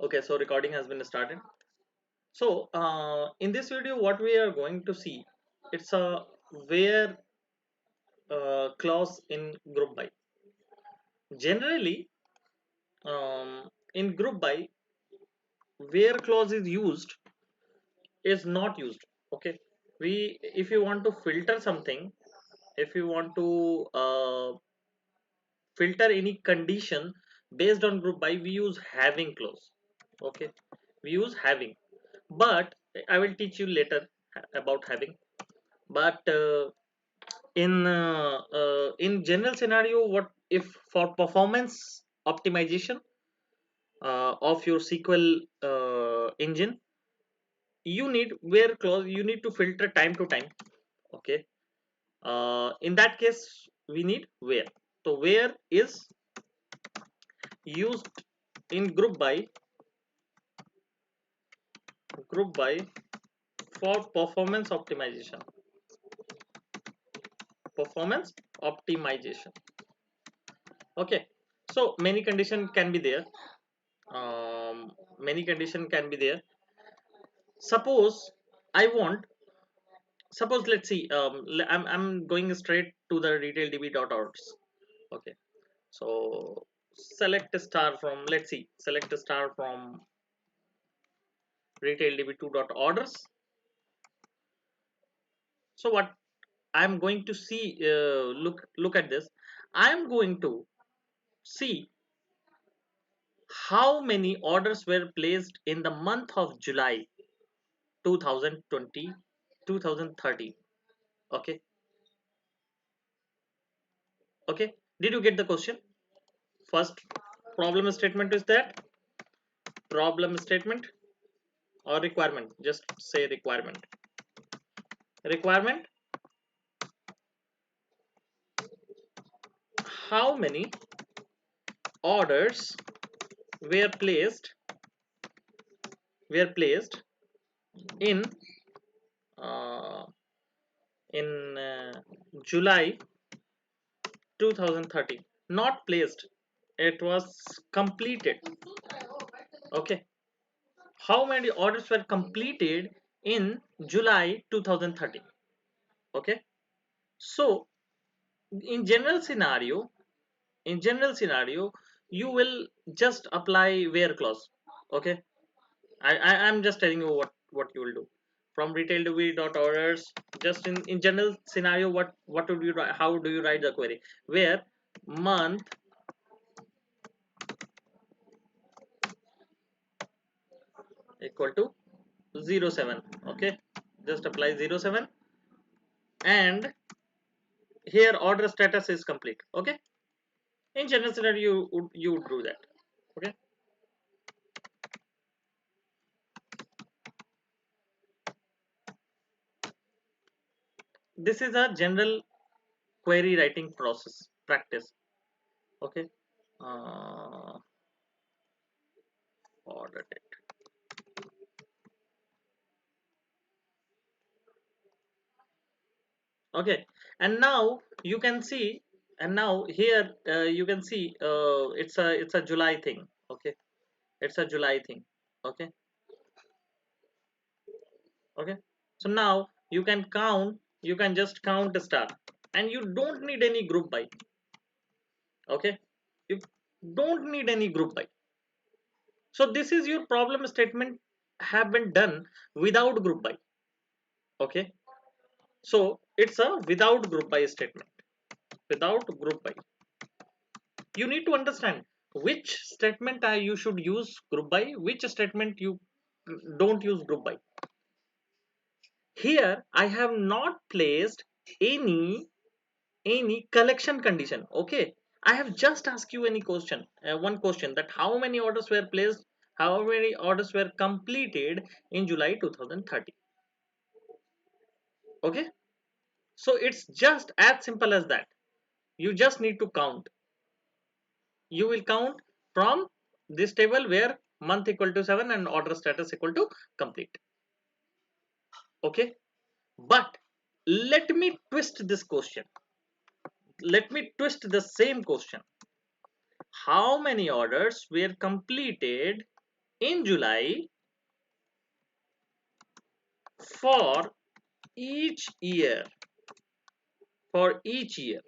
Okay, so recording has been started. So in this video, what we are going to see, it's a where clause in group by. Generally, in group by, where clause is used is not used. Okay, if you want to filter something, if you want to filter any condition based on group by, we use having clause. Okay, we use having, but I will teach you later about having. But in general scenario, what if for performance optimization of your SQL engine, you need where clause, you need to filter time to time. Okay, in that case we need where. So where is used in group by for performance optimization. Okay, so many condition can be there. Many condition can be there. Suppose I want, suppose let's see, I'm going straight to the retail db.orders. Okay, so select a star from, let's see, select a star from retail db2.orders. So what I'm going to see, look at this. I'm going to see how many orders were placed in the month of July 2020 2030. Okay, okay, did you get the question? First problem statement is that problem statement or requirement, just say requirement, how many orders were placed in uh, July 2030. Not placed, it was completed. Okay, how many orders were completed in July 2030? Okay, so in general scenario, you will just apply where clause. Okay, I'm just telling you what you will do from retail to be dot orders. Just in general scenario, what would you write, how do you write the query? Where month equal to 07. Okay, just apply 07, and here order status is complete. Okay, in general scenario you would do that. Okay, this is a general query writing process practice. Okay, uh, order date. Okay, and now you can see, and now here you can see it's a July thing. Okay, it's a July thing. Okay, okay, so now you can count, you can just count a star, and you don't need any group by. Okay, you don't need any group by. So this is your problem statement have been done without group by. Okay, so it's a without group by statement, without group by. You need to understand which statement you should use group by, which statement you don't use group by. Here I have not placed any collection condition. Okay, I have just asked you any question, one question, that how many orders were placed, how many orders were completed in July 2030. Okay, so it's just as simple as that. You just need to count. You will count from this table where month equal to 7 and order status equal to complete. Okay, but let me twist this question, let me twist the same question. How many orders were completed in July for each year, for each year,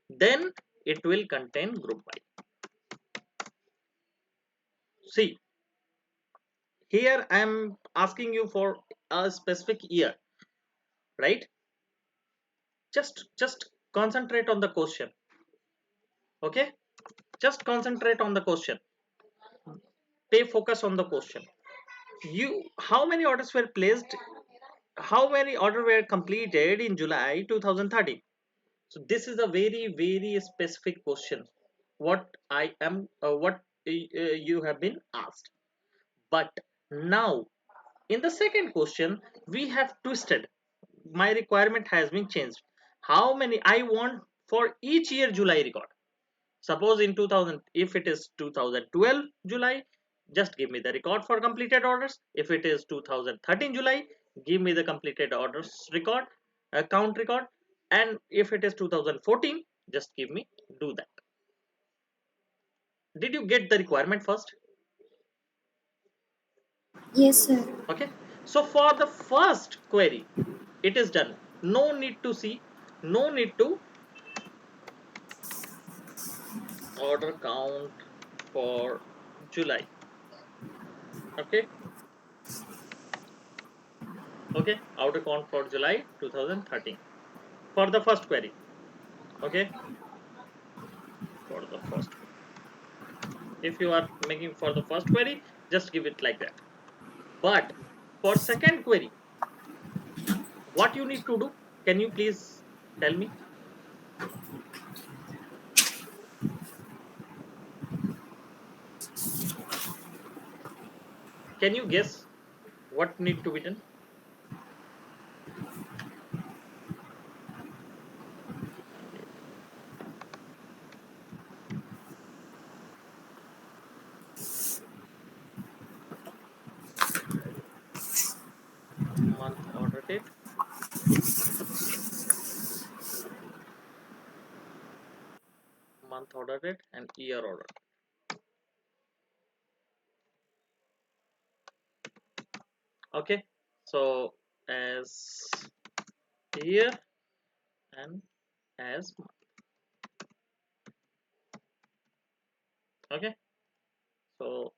then it will contain group by. See, here I am asking you for a specific year, right? Just concentrate on the question. Okay, just concentrate on the question. Pay focus on the question. You, how many orders were placed, how many orders were completed in July 2013? So this is a very specific question what I am you have been asked. But now in the second question we have twisted. My requirement has been changed. How many I want for each year July record. Suppose in 2000, if it is 2012 July, just give me the record for completed orders. If it is 2013 July, give me the completed orders record, count record. And if it is 2014, just give me, do that. Did you get the requirement first? Yes, sir. Okay. So for the first query, it is done. No need to see, no need to order count for July. Okay. Okay. Outer count for July 2013. For the first query. Okay, for the first query. If you are making for the first query, just give it like that. But for second query, what you need to do, can you please tell me? Can you guess what need to be done? Month order date, month order date, and year order. Okay, so as year and as month. Okay, so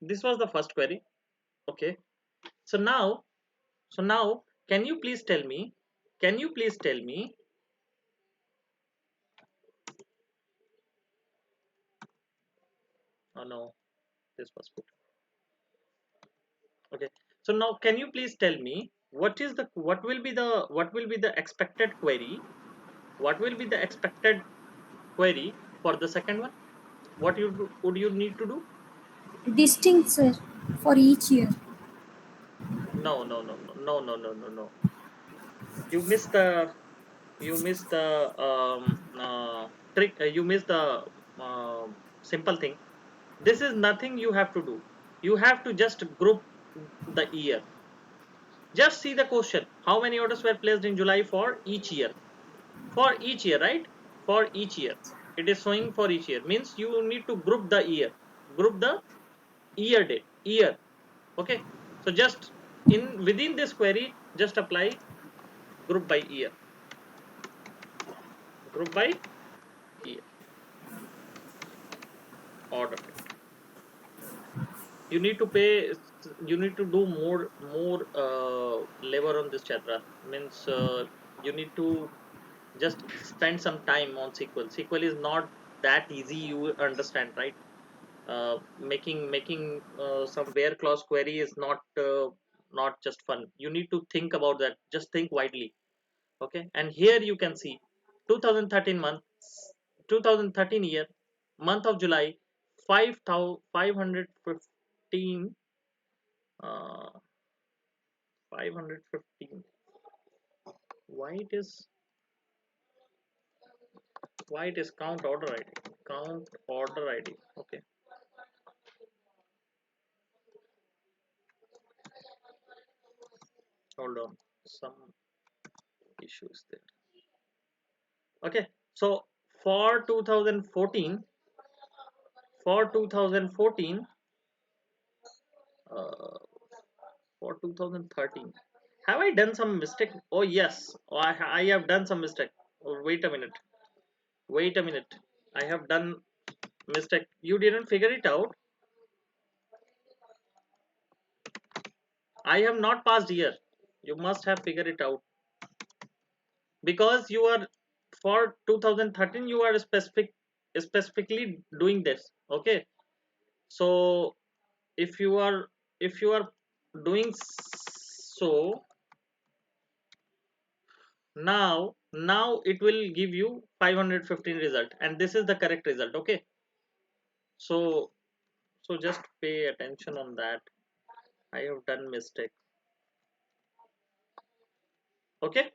this was the first query. Okay, so now, can you please tell me? Can you please tell me? Oh no, this was put. Okay, so now can you please tell me what will be the expected query, what will be the expected query for the second one? What would you need to do? Distinct, sir, for each year. No. You missed the, you missed the trick, you missed the simple thing. This is nothing you have to do. You have to just group the year. Just see the question, how many orders were placed in July for each year. For each year, right? For each year, it is showing for each year, means you need to group the year, group the year date, year. Okay, so just in within this query, just apply group by year, group by year, order date. You need to pay, you need to do more labor on this chapter. Means you need to just spend some time on SQL. SQL is not that easy, you understand, right? Making some where clause query is not just fun. You need to think about that, just think widely. Okay, and here you can see 2013 month, 2013 year, month of July, 5,515, uh 515. Why it is, why it is count order ID, count order ID. Okay, hold on, some issues there. Okay, so for 2014, for 2014 uh, for 2013. Have I done some mistake? Oh yes, oh, I have done some mistake. Oh, wait a minute. Wait a minute. I have done mistake. You didn't figure it out. I have not passed year. You must have figured it out because you are for 2013. You are specifically doing this. Okay. So if you are if you are doing so now it will give you 515 result, and this is the correct result. Okay. So just pay attention on that. I have done mistake. Okay.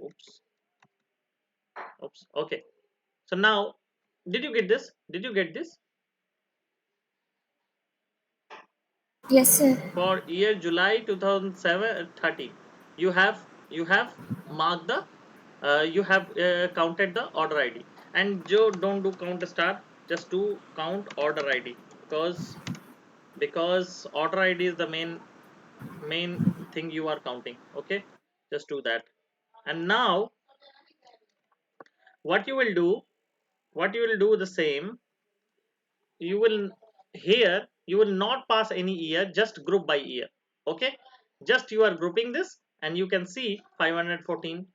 Oops. Oops. Okay. So now, did you get this? Did you get this? Yes, sir. For year July 2007 you have marked the you have counted the order ID. And Joe, don't do count star, just do count order ID, because order ID is the main thing you are counting. Okay, just do that. And now what you will do, the same. You will here you will not pass any year, just group by year. Okay, just you are grouping this, and you can see 514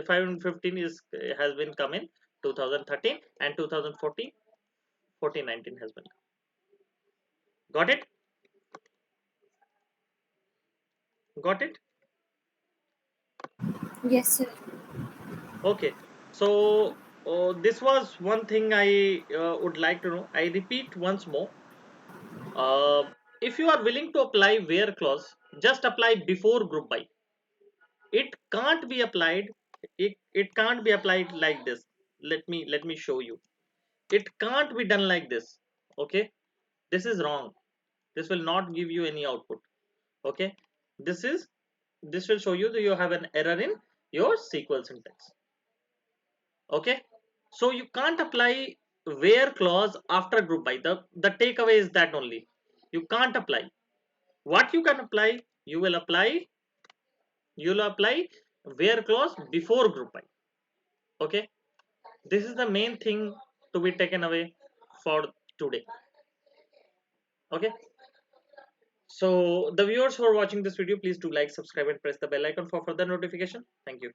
515 is has been come in 2013, and 2014 1419 has been. Got it? Got it? Yes, sir. Okay. So this was one thing I would like to know. I repeat once more. If you are willing to apply where clause, just apply before group by. It can't be applied. It can't be applied like this. Let me show you. It can't be done like this. Okay, this is wrong. This will not give you any output. Okay, this will show you that you have an error in your SQL syntax. Okay, so you can't apply where clause after group by. The takeaway is that only you can't apply. What you can apply, you will apply where clause before group by. Okay, this is the main thing to be taken away for today. Okay, so the viewers who are watching this video, please do like, subscribe, and press the bell icon for further notification. Thank you.